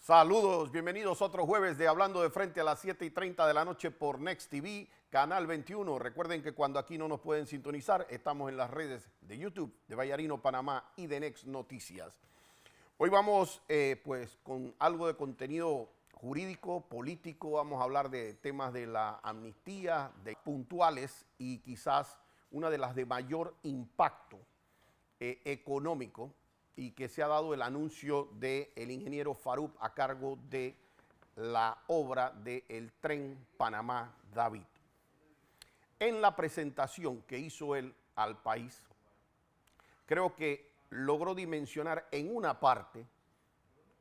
Saludos, bienvenidos a otro jueves de Hablando de Frente a las 7:30 de la noche por Next TV, Canal 21. Recuerden que cuando aquí no nos pueden sintonizar, estamos en las redes de YouTube, de Vallarino, Panamá y de Next Noticias. Hoy vamos pues con algo de contenido jurídico, político, vamos a hablar de temas de la amnistía, de puntuales y quizás una de las de mayor impacto económico, y que se ha dado el anuncio del ingeniero Farouk a cargo de la obra del tren Panamá-David. En la presentación que hizo él al país, creo que logró dimensionar en una parte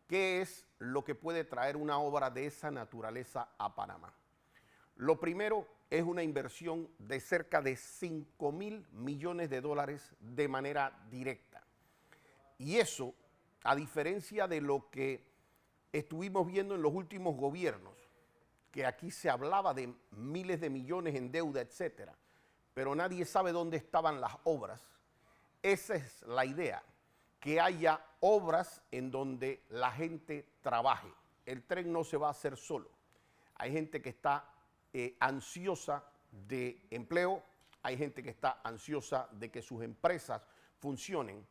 qué es lo que puede traer una obra de esa naturaleza a Panamá. Lo primero es una inversión de cerca de 5.000 millones de dólares de manera directa. Y eso, a diferencia de lo que estuvimos viendo en los últimos gobiernos, que aquí se hablaba de miles de millones en deuda, etcétera, pero nadie sabe dónde estaban las obras. Esa es la idea, que haya obras en donde la gente trabaje. El tren no se va a hacer solo. Hay gente que está ansiosa de empleo, hay gente que está ansiosa de que sus empresas funcionen.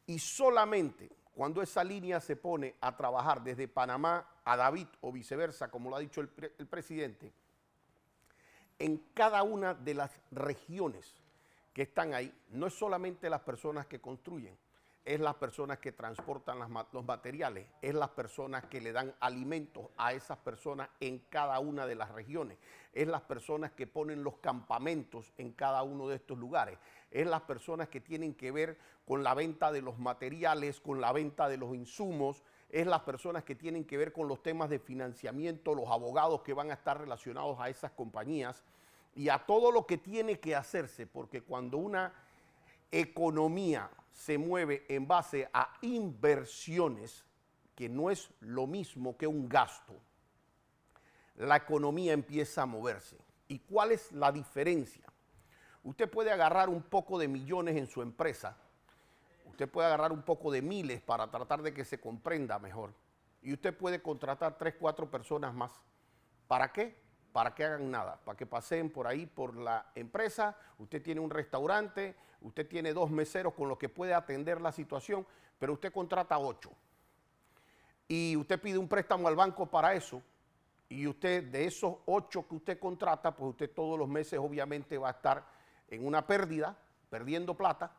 Y solamente cuando esa línea se pone a trabajar desde Panamá a David o viceversa, como lo ha dicho el presidente, en cada una de las regiones que están ahí, no es solamente las personas que construyen, es las personas que transportan los materiales, es las personas que le dan alimentos a esas personas en cada una de las regiones, es las personas que ponen los campamentos en cada uno de estos lugares, es las personas que tienen que ver con la venta de los materiales, con la venta de los insumos, es las personas que tienen que ver con los temas de financiamiento, los abogados que van a estar relacionados a esas compañías y a todo lo que tiene que hacerse, porque cuando una economía se mueve en base a inversiones, que no es lo mismo que un gasto, la economía empieza a moverse. ¿Y cuál es la diferencia? Usted puede agarrar un poco de millones en su empresa, usted puede agarrar un poco de miles para tratar de que se comprenda mejor, y usted puede contratar 3, 4 personas más. ¿Para qué? Para que hagan nada, para que paseen por ahí por la empresa. Usted tiene un restaurante, usted tiene 2 meseros con los que puede atender la situación, pero usted contrata 8. Y usted pide un préstamo al banco para eso, y usted de esos 8 que usted contrata, pues usted todos los meses obviamente va a estar en una pérdida, perdiendo plata,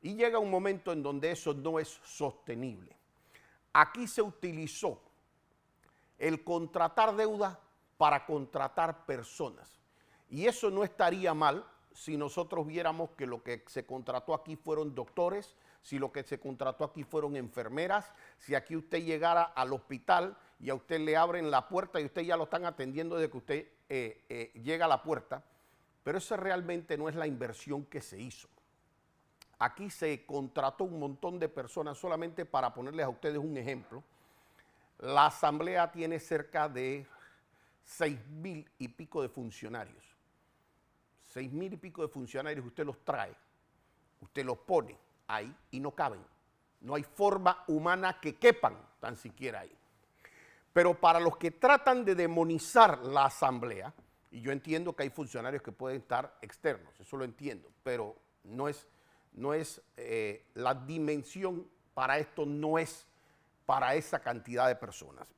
y llega un momento en donde eso no es sostenible. Aquí se utilizó el contratar deuda para contratar personas. Y eso no estaría mal si nosotros viéramos que lo que se contrató aquí fueron doctores, si lo que se contrató aquí fueron enfermeras, si aquí usted llegara al hospital y a usted le abren la puerta y usted ya lo están atendiendo desde que usted llega a la puerta. Pero esa realmente no es la inversión que se hizo. Aquí se contrató un montón de personas, solamente para ponerles a ustedes un ejemplo. La asamblea tiene cerca de 6.000 y pico de funcionarios. 6.000 y pico de funcionarios usted los trae, usted los pone ahí y no caben. No hay forma humana que quepan tan siquiera ahí. Pero para los que tratan de demonizar la asamblea, y yo entiendo que hay funcionarios que pueden estar externos, eso lo entiendo, pero no es la dimensión para esto, no es para esa cantidad de personas.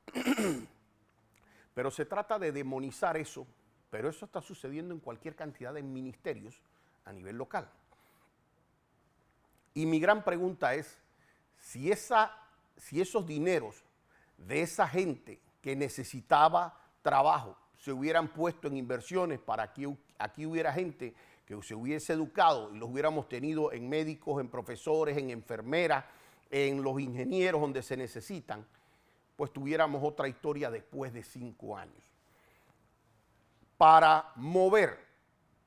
Pero se trata de demonizar eso, pero eso está sucediendo en cualquier cantidad de ministerios a nivel local. Y mi gran pregunta es, si esos dineros de esa gente que necesitaba trabajo se hubieran puesto en inversiones para que aquí hubiera gente que se hubiese educado y los hubiéramos tenido en médicos, en profesores, en enfermeras, en los ingenieros donde se necesitan, pues tuviéramos otra historia después de 5 años. Para mover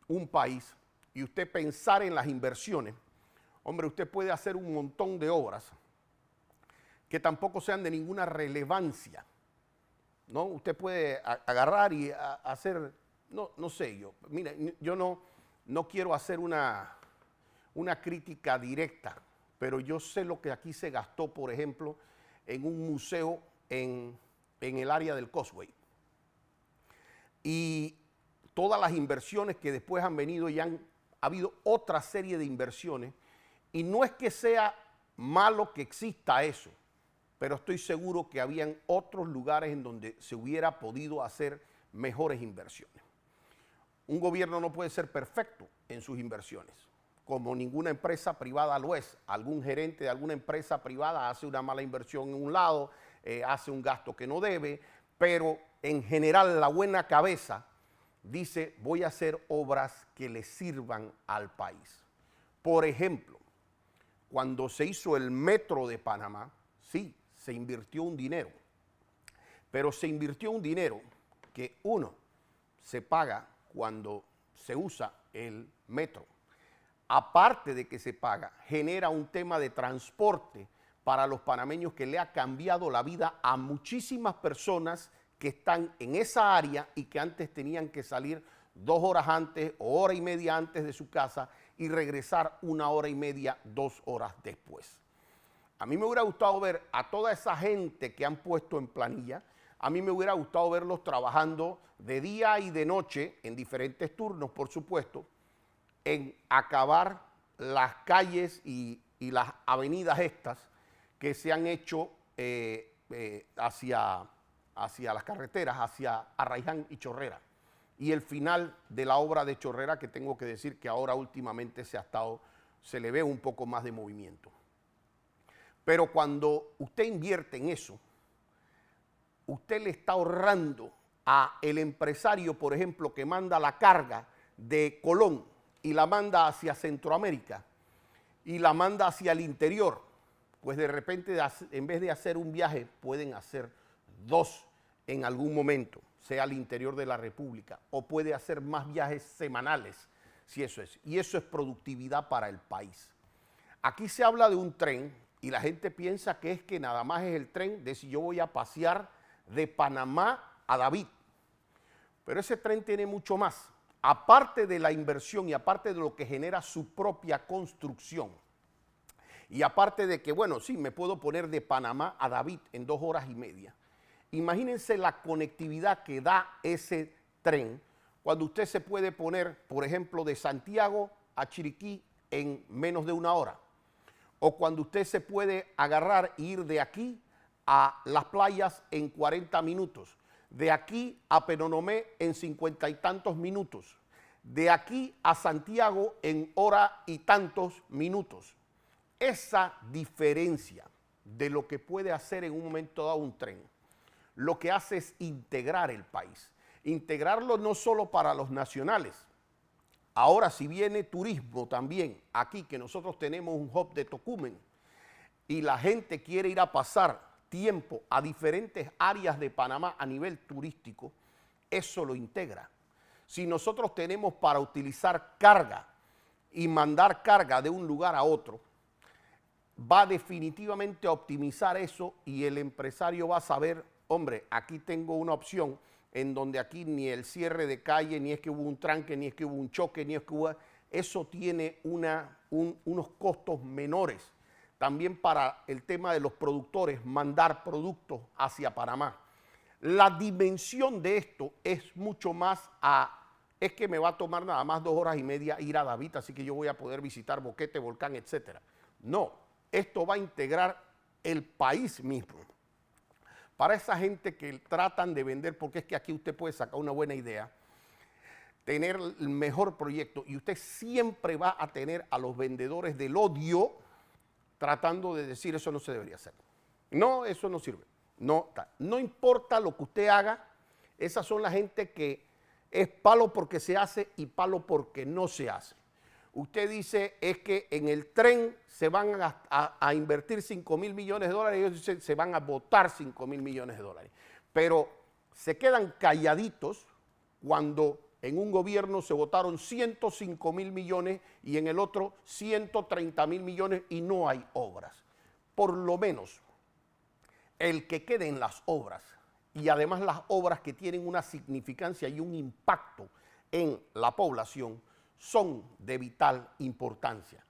un país y usted pensar en las inversiones, hombre, usted puede hacer un montón de obras que tampoco sean de ninguna relevancia, ¿no? Usted puede agarrar y hacer, no sé yo, mira, yo no quiero hacer una crítica directa, pero yo sé lo que aquí se gastó, por ejemplo, en un museo en en el área del Causeway. Y todas las inversiones que después han venido y ha habido otra serie de inversiones. Y no es que sea malo que exista eso, pero estoy seguro que habían otros lugares en donde se hubiera podido hacer mejores inversiones. Un gobierno no puede ser perfecto en sus inversiones, como ninguna empresa privada lo es. Algún gerente de alguna empresa privada hace una mala inversión en un lado, hace un gasto que no debe, pero en general la buena cabeza dice, voy a hacer obras que le sirvan al país. Por ejemplo, cuando se hizo el metro de Panamá, sí, se invirtió un dinero, pero se invirtió un dinero que uno se paga cuando se usa el metro. Aparte de que se paga, genera un tema de transporte para los panameños que le ha cambiado la vida a muchísimas personas que están en esa área y que antes tenían que salir 2 horas antes o hora y media antes de su casa y regresar 1 hora y media, 2 horas después. A mí me hubiera gustado ver a toda esa gente que han puesto en planilla, a mí me hubiera gustado verlos trabajando de día y de noche, en diferentes turnos, por supuesto, en acabar las calles y las avenidas estas que se han hecho hacia las carreteras, hacia Arraiján y Chorrera. Y el final de la obra de Chorrera, que tengo que decir que ahora últimamente se le ve un poco más de movimiento. Pero cuando usted invierte en eso, usted le está ahorrando al empresario, por ejemplo, que manda la carga de Colón y la manda hacia Centroamérica y la manda hacia el interior, pues de repente en vez de hacer un viaje pueden hacer 2 en algún momento, sea al interior de la República, o puede hacer más viajes semanales, si eso es. Y eso es productividad para el país. Aquí se habla de un tren y la gente piensa que es que nada más es el tren de si yo voy a pasear de Panamá a David. Pero ese tren tiene mucho más. Aparte de la inversión y aparte de lo que genera su propia construcción. Y aparte de que, bueno, sí, me puedo poner de Panamá a David en 2 horas y media. Imagínense la conectividad que da ese tren cuando usted se puede poner, por ejemplo, de Santiago a Chiriquí en menos de 1 hora. O cuando usted se puede agarrar e ir de aquí a las playas en 40 minutos. De aquí a Penonomé en 50 y tantos minutos. De aquí a Santiago en 1 y tantos minutos. Esa diferencia de lo que puede hacer en un momento dado un tren, lo que hace es integrar el país. Integrarlo no solo para los nacionales. Ahora, si viene turismo también, aquí que nosotros tenemos un hub de Tocumen y la gente quiere ir a pasar tiempo a diferentes áreas de Panamá a nivel turístico, eso lo integra. Si nosotros tenemos para utilizar carga y mandar carga de un lugar a otro, va definitivamente a optimizar eso y el empresario va a saber, hombre, aquí tengo una opción en donde aquí ni el cierre de calle, ni es que hubo un tranque, ni es que hubo un choque, ni es que hubo... Eso tiene unos costos menores. También para el tema de los productores, mandar productos hacia Panamá. La dimensión de esto es mucho más es que me va a tomar nada más 2 horas y media ir a David, así que yo voy a poder visitar Boquete, Volcán, etcétera. No, esto va a integrar el país mismo. Para esa gente que tratan de vender, porque es que aquí usted puede sacar una buena idea, tener el mejor proyecto y usted siempre va a tener a los vendedores del odio tratando de decir eso no se debería hacer. No, eso no sirve. No, no importa lo que usted haga, esas son la gente que es palo porque se hace y palo porque no se hace. Usted dice es que en el tren se van a invertir 5.000 millones de dólares y ellos dicen se van a botar 5.000 millones de dólares. Pero se quedan calladitos cuando en un gobierno se votaron 105.000 millones y en el otro 130.000 millones y no hay obras. Por lo menos el que quede en las obras y además las obras que tienen una significancia y un impacto en la población son de vital importancia.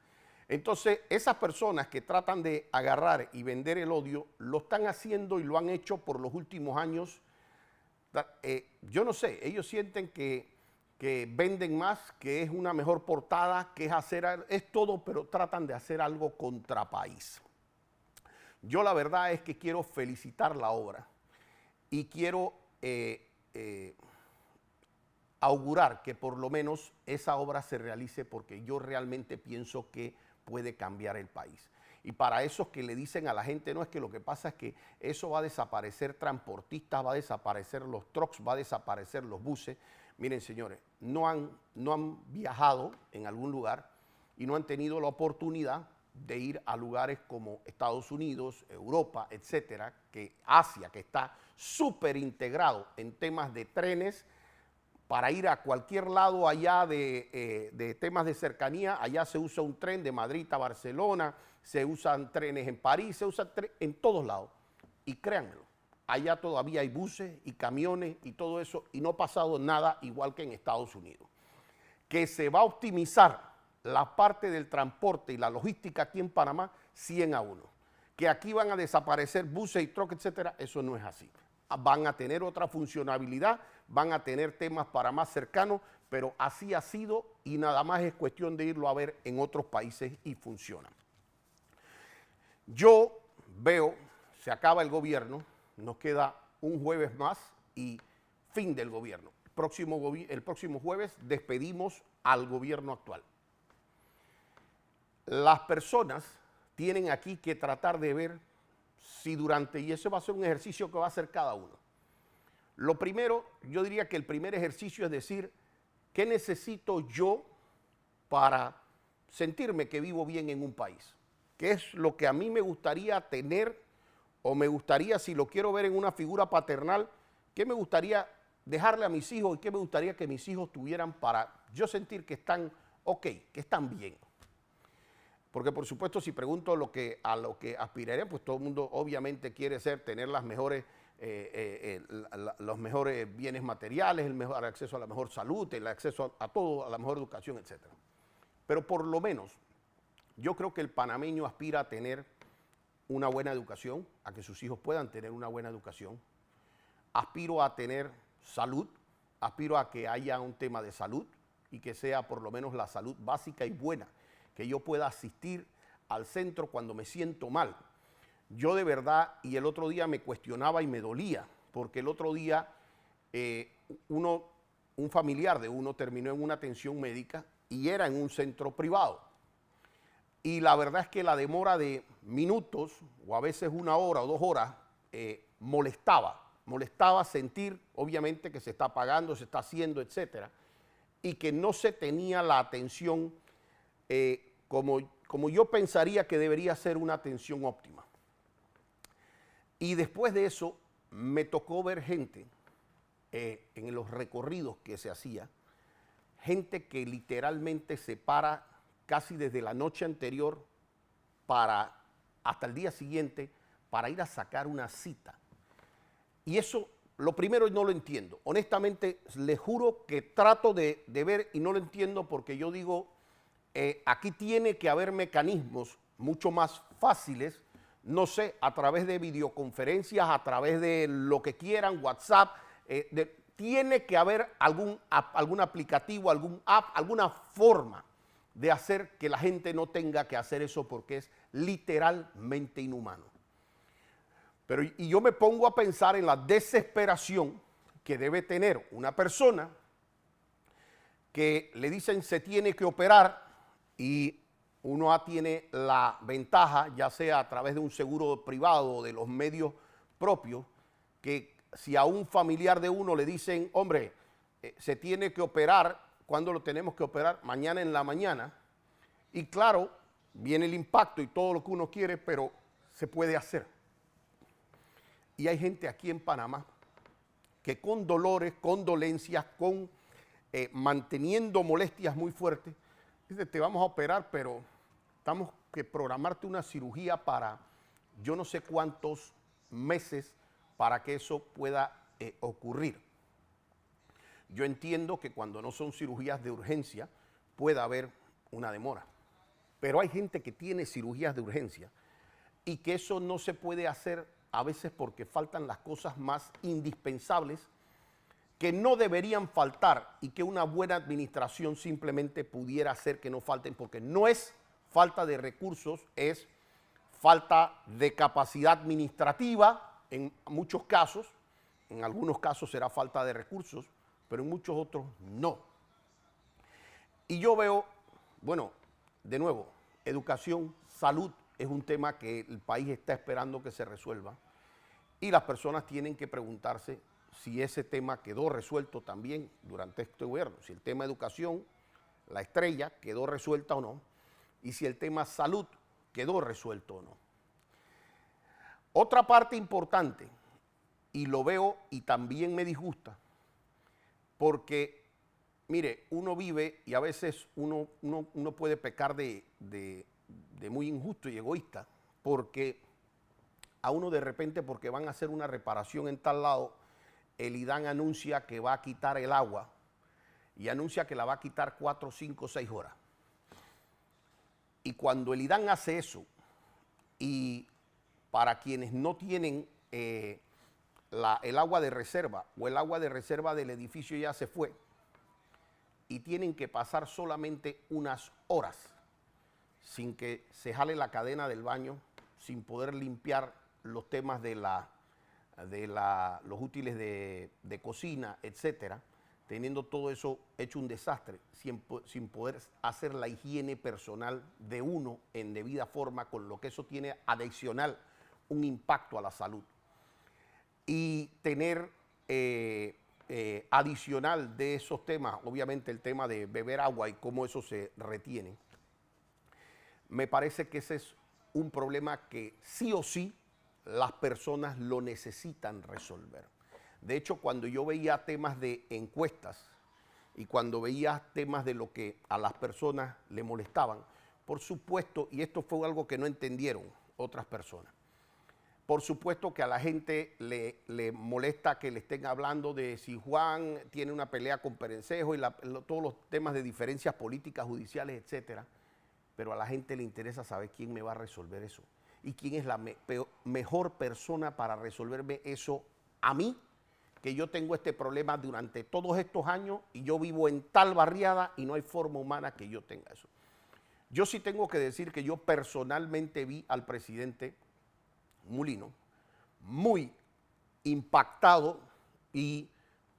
Entonces, esas personas que tratan de agarrar y vender el odio, lo están haciendo y lo han hecho por los últimos años. Yo no sé, ellos sienten que venden más, que es una mejor portada, que es todo, pero tratan de hacer algo contra país. Yo la verdad es que quiero felicitar la obra y quiero augurar que por lo menos esa obra se realice, porque yo realmente pienso que puede cambiar el país. Y para esos que le dicen a la gente, no, es que lo que pasa es que eso va a desaparecer transportistas, va a desaparecer los trucks, va a desaparecer los buses. Miren, señores, no han viajado en algún lugar y no han tenido la oportunidad de ir a lugares como Estados Unidos, Europa, etcétera, que Asia, que está súper integrado en temas de trenes, para ir a cualquier lado allá de temas de cercanía. Allá se usa un tren de Madrid a Barcelona, se usan trenes en París, se usan en todos lados. Y créanmelo, allá todavía hay buses y camiones y todo eso, y no ha pasado nada igual que en Estados Unidos. Que se va a optimizar la parte del transporte y la logística aquí en Panamá 100-1. Que aquí van a desaparecer buses y trucks, etcétera, eso no es así. Van a tener otra funcionalidad, van a tener temas para más cercanos, pero así ha sido y nada más es cuestión de irlo a ver en otros países y funciona. Yo veo, se acaba el gobierno, nos queda un jueves más y fin del gobierno. El próximo jueves despedimos al gobierno actual. Las personas tienen aquí que tratar de ver si durante, y eso va a ser un ejercicio que va a hacer cada uno. Lo primero, yo diría que el primer ejercicio es decir, ¿qué necesito yo para sentirme que vivo bien en un país? ¿Qué es lo que a mí me gustaría tener, o me gustaría, si lo quiero ver en una figura paternal, qué me gustaría dejarle a mis hijos y qué me gustaría que mis hijos tuvieran para yo sentir que están ok, que están bien? Porque por supuesto, si pregunto a lo que aspiraré, pues todo el mundo obviamente quiere tener las mejores, los mejores bienes materiales, el mejor acceso a la mejor salud, el acceso a todo, a la mejor educación, etc. Pero por lo menos, yo creo que el panameño aspira a tener una buena educación, a que sus hijos puedan tener una buena educación. Aspiro a tener salud, aspiro a que haya un tema de salud y que sea por lo menos la salud básica y buena, que yo pueda asistir al centro cuando me siento mal. Yo de verdad, y el otro día me cuestionaba y me dolía, porque el otro día un familiar de uno terminó en una atención médica y era en un centro privado. Y la verdad es que la demora de minutos, o a veces 1 hora o 2 horas, molestaba sentir, obviamente, que se está pagando, se está haciendo, etcétera, y que no se tenía la atención como yo pensaría que debería ser una atención óptima. Y después de eso me tocó ver gente en los recorridos que se hacía, gente que literalmente se para casi desde la noche anterior hasta el día siguiente para ir a sacar una cita. Y eso, lo primero, no lo entiendo. Honestamente, les juro que trato de ver y no lo entiendo, porque yo digo, aquí tiene que haber mecanismos mucho más fáciles, no sé, a través de videoconferencias, a través de lo que quieran, WhatsApp, tiene que haber algún aplicativo, algún app, alguna forma de hacer que la gente no tenga que hacer eso, porque es literalmente inhumano. Y yo me pongo a pensar en la desesperación que debe tener una persona que le dicen se tiene que operar, y uno tiene la ventaja, ya sea a través de un seguro privado o de los medios propios, que si a un familiar de uno le dicen, hombre, se tiene que operar, ¿cuándo lo tenemos que operar? Mañana en la mañana. Y claro, viene el impacto y todo lo que uno quiere, pero se puede hacer. Y hay gente aquí en Panamá que con dolores, con dolencias, manteniendo molestias muy fuertes, dice, te vamos a operar, pero estamos que programarte una cirugía para yo no sé cuántos meses para que eso pueda ocurrir. Yo entiendo que cuando no son cirugías de urgencia puede haber una demora. pero hay gente que tiene cirugías de urgencia y que eso no se puede hacer a veces porque faltan las cosas más indispensables que no deberían faltar y que una buena administración simplemente pudiera hacer que no falten, porque no es falta de recursos, es falta de capacidad administrativa en muchos casos, en algunos casos será falta de recursos, pero en muchos otros no. Y yo veo, bueno, de nuevo, educación, salud es un tema que el país está esperando que se resuelva y las personas tienen que preguntarse si ese tema quedó resuelto también durante este gobierno, si el tema educación, la estrella, quedó resuelta o no, y si el tema salud quedó resuelto o no. Otra parte importante, y lo veo y también me disgusta, porque, mire, uno vive y a veces uno puede pecar de muy injusto y egoísta, porque a uno de repente, porque van a hacer una reparación en tal lado, el IDAN anuncia que va a quitar el agua y anuncia que la va a quitar 4, 5, 6 horas. Y cuando el IDAN hace eso, y para quienes no tienen el agua de reserva o el agua de reserva del edificio ya se fue y tienen que pasar solamente unas horas sin que se jale la cadena del baño, sin poder limpiar los temas de los útiles de cocina, etcétera, teniendo todo eso hecho un desastre, sin poder hacer la higiene personal de uno en debida forma, con lo que eso tiene adicional un impacto a la salud. Y tener adicional de esos temas, obviamente el tema de beber agua y cómo eso se retiene, me parece que ese es un problema que sí o sí las personas lo necesitan resolver. De hecho, cuando yo veía temas de encuestas y cuando veía temas de lo que a las personas le molestaban, por supuesto, y esto fue algo que no entendieron otras personas, por supuesto que a la gente le molesta que le estén hablando de si Juan tiene una pelea con Perencejo y todos los temas de diferencias políticas, judiciales, etcétera, pero a la gente le interesa saber quién me va a resolver eso y quién es la mejor persona para resolverme eso a mí, que yo tengo este problema durante todos estos años y yo vivo en tal barriada y no hay forma humana que yo tenga eso. Yo sí tengo que decir que yo personalmente vi al presidente Mulino muy impactado y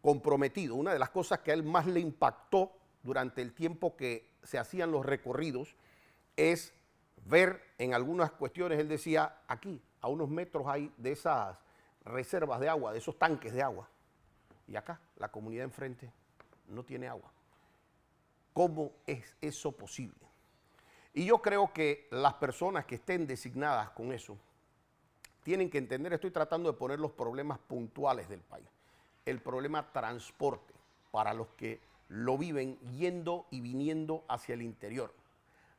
comprometido. Una de las cosas que a él más le impactó durante el tiempo que se hacían los recorridos es ver en algunas cuestiones, él decía, aquí a unos metros hay de esas reservas de agua, de esos tanques de agua, y acá la comunidad enfrente no tiene agua. ¿Cómo es eso posible? Y yo creo que las personas que estén designadas con eso tienen que entender, estoy tratando de poner los problemas puntuales del país. El problema transporte para los que lo viven yendo y viniendo hacia el interior.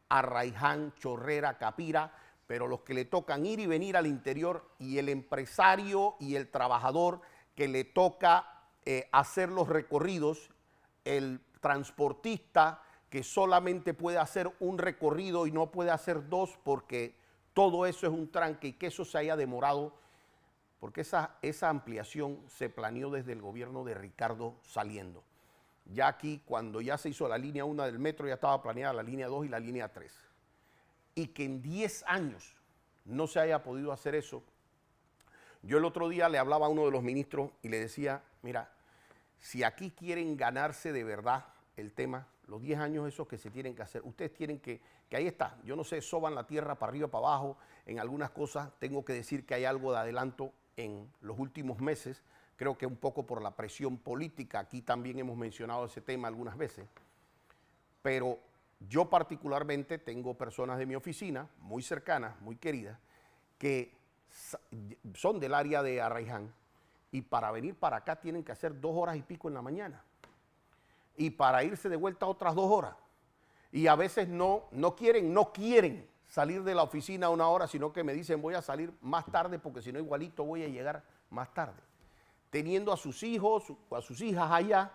Arraiján, Chorrera, Capira, pero los que le tocan ir y venir al interior y el empresario y el trabajador que le toca hacer los recorridos, el transportista que solamente puede hacer un recorrido y no puede hacer dos porque todo eso es un tranque y que eso se haya demorado, porque esa ampliación se planeó desde el gobierno de Ricardo Saliendo. Ya aquí, cuando ya se hizo la línea 1 del metro, ya estaba planeada la línea 2 y la línea 3. Y que en 10 años no se haya podido hacer eso. Yo el otro día le hablaba a uno de los ministros y le decía, mira, si aquí quieren ganarse de verdad el tema, los 10 años esos que se tienen que hacer, ustedes tienen que ahí está, yo no sé, soban la tierra para arriba, para abajo, en algunas cosas tengo que decir que hay algo de adelanto en los últimos meses, creo que un poco por la presión política, aquí también hemos mencionado ese tema algunas veces, pero yo particularmente tengo personas de mi oficina, muy cercanas, muy queridas, que son del área de Arraiján y para venir para acá tienen que hacer 2 horas y pico en la mañana y para irse de vuelta otras 2 horas. Y a veces no quieren salir de la oficina a 1 hora, sino que me dicen voy a salir más tarde porque si no igualito voy a llegar más tarde. Teniendo a sus hijos o a sus hijas allá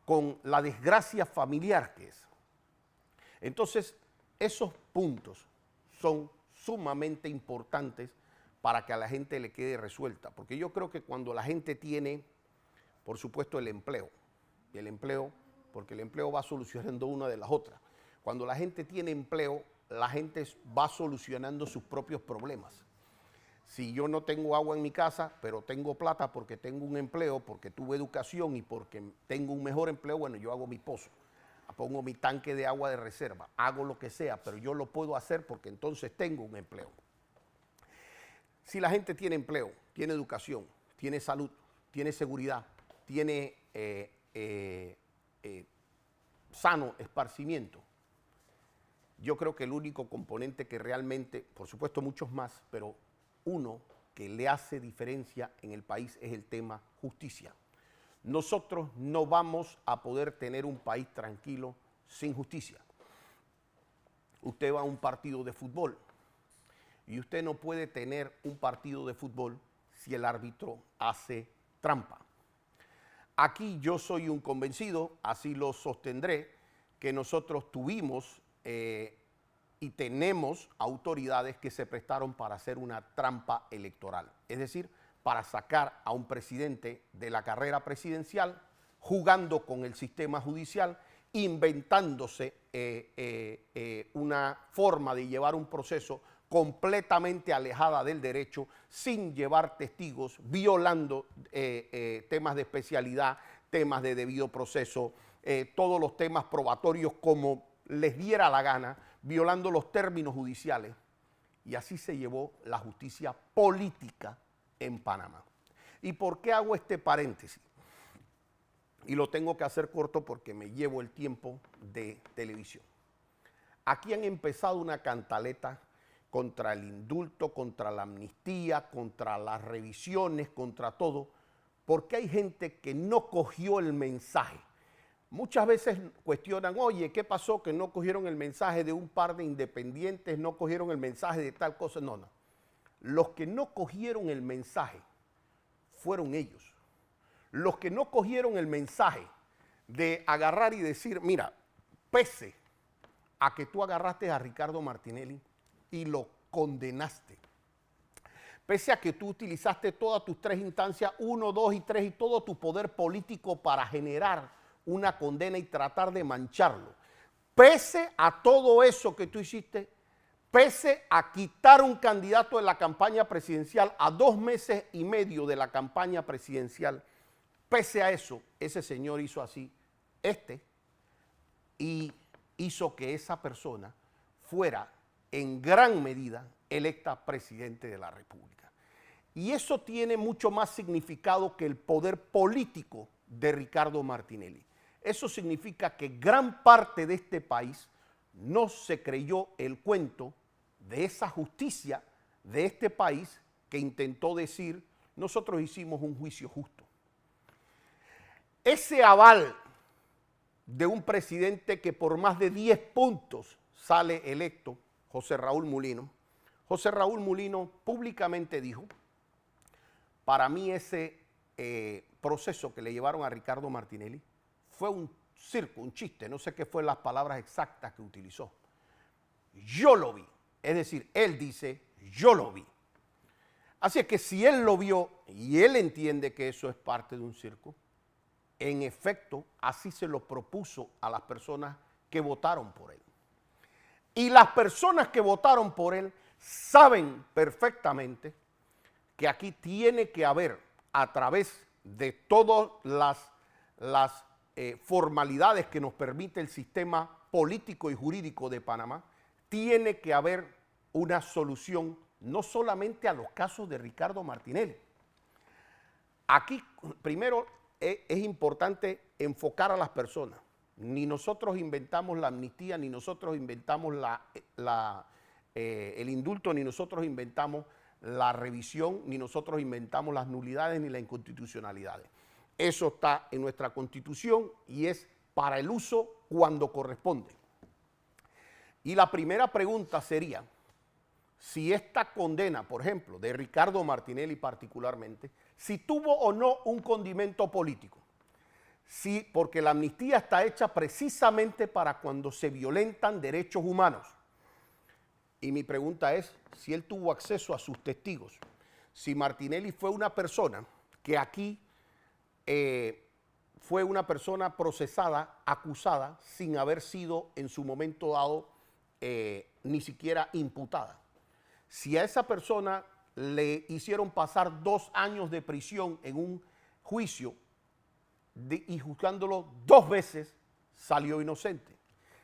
con la desgracia familiar que es. Entonces, Esos puntos son sumamente importantes para que a la gente le quede resuelta, porque yo creo que cuando la gente tiene, por supuesto, el empleo, y el empleo, porque el empleo va solucionando una de las otras. Cuando la gente tiene empleo, la gente va solucionando sus propios problemas. Si yo no tengo agua en mi casa, pero tengo plata porque tengo un empleo, porque tuve educación y porque tengo un mejor empleo, bueno, yo hago mi pozo, pongo mi tanque de agua de reserva, hago lo que sea, pero yo lo puedo hacer porque entonces tengo un empleo. Si la gente tiene empleo, tiene educación, tiene salud, tiene seguridad, tiene sano esparcimiento, yo creo que el único componente que realmente, por supuesto muchos más, pero uno que le hace diferencia en el país es el tema justicia. Nosotros no vamos a poder tener un país tranquilo sin justicia. Usted va a un partido de fútbol y usted no puede tener un partido de fútbol si el árbitro hace trampa. Aquí yo soy un convencido, así lo sostendré, que nosotros tuvimos y tenemos autoridades que se prestaron para hacer una trampa electoral. Es decir, para sacar a un presidente de la carrera presidencial, jugando con el sistema judicial, inventándose una forma de llevar un proceso completamente alejada del derecho, sin llevar testigos, violando temas de especialidad, temas de debido proceso, todos los temas probatorios como les diera la gana, violando los términos judiciales. Y así se llevó la justicia política en Panamá. ¿Y por qué hago este paréntesis? Y lo tengo que hacer corto porque me llevo el tiempo de televisión. Aquí han empezado una cantaleta contra el indulto, contra la amnistía, contra las revisiones, contra todo, porque hay gente que no cogió el mensaje. Muchas veces cuestionan, oye, ¿qué pasó que no cogieron el mensaje de un par de independientes, no cogieron el mensaje de tal cosa? No, no. Los que no cogieron el mensaje fueron ellos. Los que no cogieron el mensaje de agarrar y decir, mira, pese a que tú agarraste a Ricardo Martinelli y lo condenaste, pese a que tú utilizaste todas tus tres instancias, 1, 2 y 3, y todo tu poder político para generar una condena y tratar de mancharlo, pese a todo eso que tú hiciste, pese a quitar un candidato de la campaña presidencial a 2 meses y medio de la campaña presidencial, pese a eso, ese señor hizo así, y hizo que esa persona fuera en gran medida electa presidente de la República. Y eso tiene mucho más significado que el poder político de Ricardo Martinelli. Eso significa que gran parte de este país no se creyó el cuento de esa justicia de este país que intentó decir, nosotros hicimos un juicio justo. Ese aval de un presidente que por más de 10 puntos sale electo, José Raúl Mulino públicamente dijo, para mí ese proceso que le llevaron a Ricardo Martinelli fue un circo, un chiste, no sé qué fueron las palabras exactas que utilizó. Yo lo vi, es decir, él dice, yo lo vi. Así es que si él lo vio y él entiende que eso es parte de un circo, en efecto, así se lo propuso a las personas que votaron por él. Y las personas que votaron por él saben perfectamente que aquí tiene que haber, a través de todas las formalidades que nos permite el sistema político y jurídico de Panamá, tiene que haber una solución no solamente a los casos de Ricardo Martinelli. Aquí, primero, es importante enfocar a las personas. Ni nosotros inventamos la amnistía, ni nosotros inventamos el indulto, ni nosotros inventamos la revisión, ni nosotros inventamos las nulidades ni las inconstitucionalidades. Eso está en nuestra Constitución y es para el uso cuando corresponde. Y la primera pregunta sería, si esta condena, por ejemplo, de Ricardo Martinelli particularmente, si tuvo o no un condimento político. Sí, porque la amnistía está hecha precisamente para cuando se violentan derechos humanos. Y mi pregunta es si él tuvo acceso a sus testigos. Si Martinelli fue una persona que aquí fue una persona procesada, acusada, sin haber sido en su momento dado ni siquiera imputada. Si a esa persona le hicieron pasar 2 años de prisión en un juicio y juzgándolo 2 veces, salió inocente.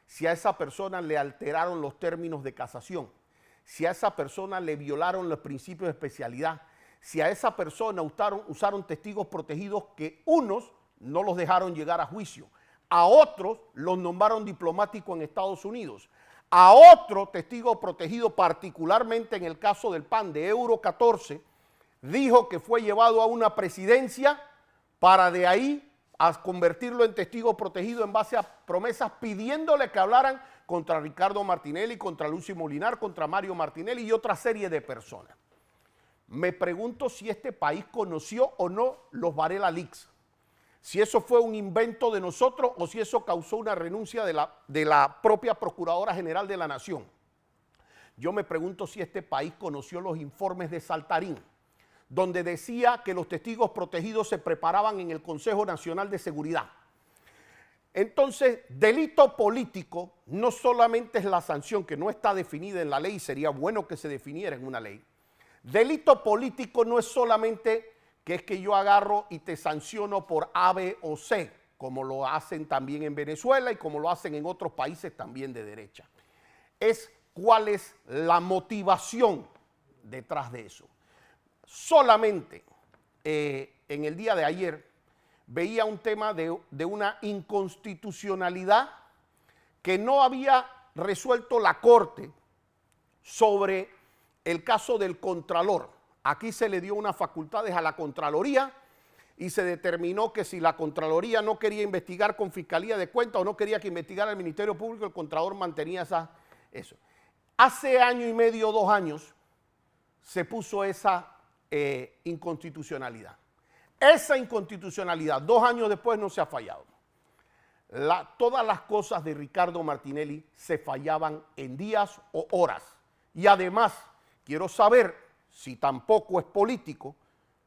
Si a esa persona le alteraron los términos de casación, si a esa persona le violaron los principios de especialidad, si a esa persona usaron testigos protegidos que unos no los dejaron llegar a juicio, a otros los nombraron diplomáticos en Estados Unidos, a otro testigo protegido, particularmente en el caso del PAN de Euro 14, dijo que fue llevado a una presidencia para de ahí a convertirlo en testigo protegido en base a promesas pidiéndole que hablaran contra Ricardo Martinelli, contra Lucio Molinar, contra Mario Martinelli y otra serie de personas. Me pregunto si este país conoció o no los Varela Leaks, si eso fue un invento de nosotros o si eso causó una renuncia de la propia Procuradora General de la Nación. Yo me pregunto si este país conoció los informes de Saltarín, donde decía que los testigos protegidos se preparaban en el Consejo Nacional de Seguridad. Entonces, delito político no solamente es la sanción que no está definida en la ley, sería bueno que se definiera en una ley. Delito político no es solamente que es que yo agarro y te sanciono por A, B o C, como lo hacen también en Venezuela y como lo hacen en otros países también de derecha. Es cuál es la motivación detrás de eso. Solamente en el día de ayer veía un tema de una inconstitucionalidad que no había resuelto la Corte sobre el caso del Contralor. Aquí se le dio unas facultades a la Contraloría y se determinó que si la Contraloría no quería investigar con Fiscalía de Cuentas o no quería que investigara el Ministerio Público, el Contralor mantenía eso. Hace año y medio, 2 años, se puso esa inconstitucionalidad. Esa inconstitucionalidad, 2 años después, no se ha fallado. Todas las cosas de Ricardo Martinelli se fallaban en días o horas. Y además, quiero saber si tampoco es político,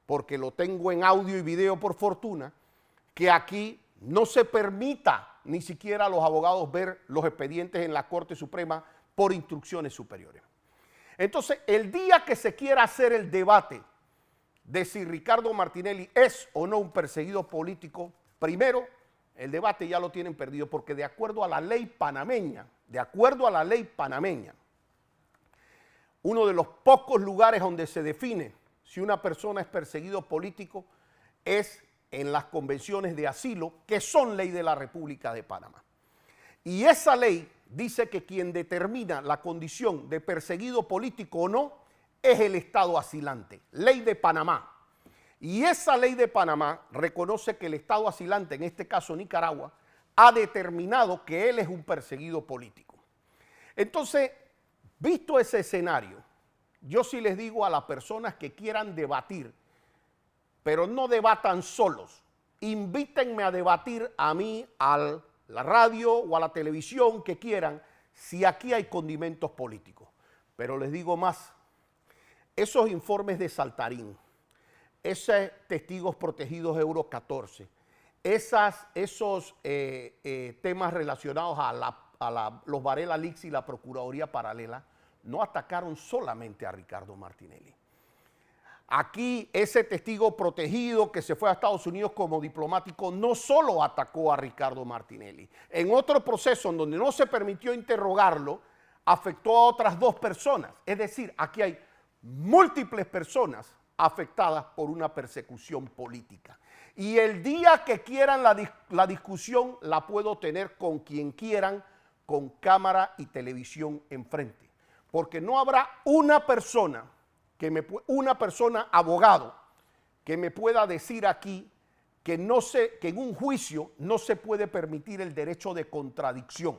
porque lo tengo en audio y video por fortuna, que aquí no se permita ni siquiera a los abogados ver los expedientes en la Corte Suprema por instrucciones superiores. Entonces, el día que se quiera hacer el debate de si Ricardo Martinelli es o no un perseguido político, primero, el debate ya lo tienen perdido, porque de acuerdo a la ley panameña, uno de los pocos lugares donde se define si una persona es perseguido político es en las convenciones de asilo, que son ley de la República de Panamá. Y esa ley dice que quien determina la condición de perseguido político o no es el Estado asilante, ley de Panamá. Y esa ley de Panamá reconoce que el Estado asilante, en este caso Nicaragua, ha determinado que él es un perseguido político. Entonces, visto ese escenario, yo sí les digo a las personas que quieran debatir, pero no debatan solos, invítenme a debatir a mí, a la radio o a la televisión que quieran, si aquí hay condimentos políticos. Pero les digo más, esos informes de Saltarín, esos testigos protegidos Euro 14, esos temas relacionados a los Varela Leaks y la Procuraduría Paralela, no atacaron solamente a Ricardo Martinelli. Aquí ese testigo protegido que se fue a Estados Unidos como diplomático no solo atacó a Ricardo Martinelli. En otro proceso en donde no se permitió interrogarlo, afectó a otras 2 personas. Es decir, aquí hay múltiples personas afectadas por una persecución política. Y el día que quieran la discusión la puedo tener con quien quieran, con cámara y televisión enfrente. Porque no habrá una persona, abogado, que me pueda decir aquí que en un juicio no se puede permitir el derecho de contradicción.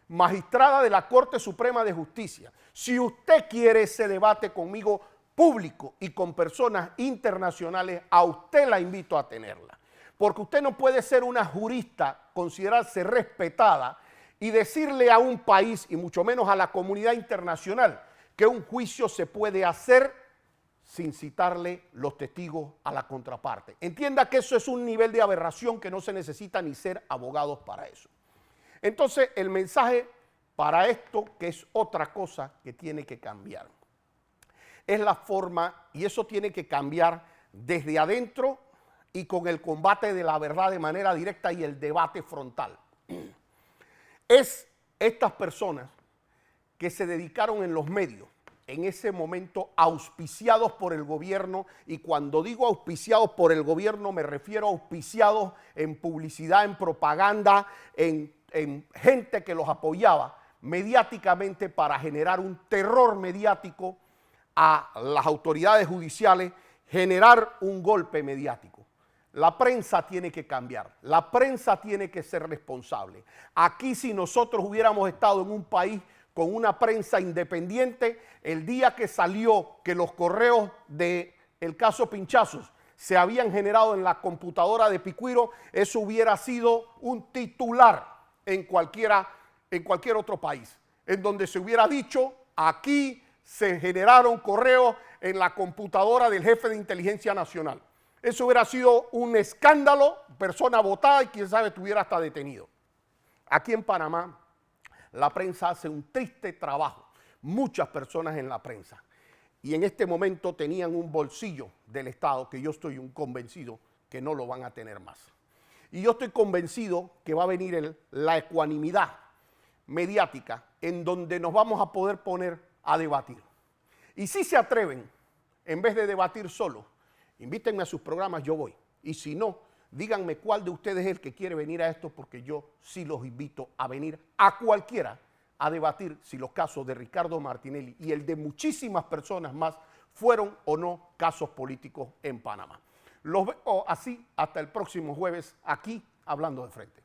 Magistrada de la Corte Suprema de Justicia, si usted quiere ese debate conmigo público y con personas internacionales, a usted la invito a tenerla. Porque usted no puede ser una jurista, considerarse respetada y decirle a un país, y mucho menos a la comunidad internacional, que un juicio se puede hacer sin citarle los testigos a la contraparte. Entienda que eso es un nivel de aberración que no se necesita ni ser abogados para eso. Entonces, el mensaje para esto, que es otra cosa que tiene que cambiar, es la forma, y eso tiene que cambiar desde adentro y con el combate de la verdad de manera directa y el debate frontal. Es estas personas que se dedicaron en los medios, en ese momento auspiciados por el gobierno, y cuando digo auspiciados por el gobierno me refiero a auspiciados en publicidad, en propaganda, en gente que los apoyaba mediáticamente para generar un terror mediático a las autoridades judiciales, generar un golpe mediático. La prensa tiene que cambiar, la prensa tiene que ser responsable. Aquí, si nosotros hubiéramos estado en un país con una prensa independiente, el día que salió que los correos del caso Pinchazos se habían generado en la computadora de Picuiro, eso hubiera sido un titular en cualquier otro país, en donde se hubiera dicho: aquí se generaron correos en la computadora del jefe de inteligencia nacional. Eso hubiera sido un escándalo, persona votada y quién sabe estuviera hasta detenido. Aquí en Panamá la prensa hace un triste trabajo, muchas personas en la prensa, y en este momento tenían un bolsillo del Estado que yo estoy convencido que no lo van a tener más. Y yo estoy convencido que va a venir la ecuanimidad mediática en donde nos vamos a poder poner a debatir. Y si se atreven, en vez de debatir solo, invítenme a sus programas, yo voy. Y si no, díganme cuál de ustedes es el que quiere venir a esto, porque yo sí los invito a venir a cualquiera a debatir si los casos de Ricardo Martinelli y el de muchísimas personas más fueron o no casos políticos en Panamá. Los veo así hasta el próximo jueves aquí Hablando de Frente.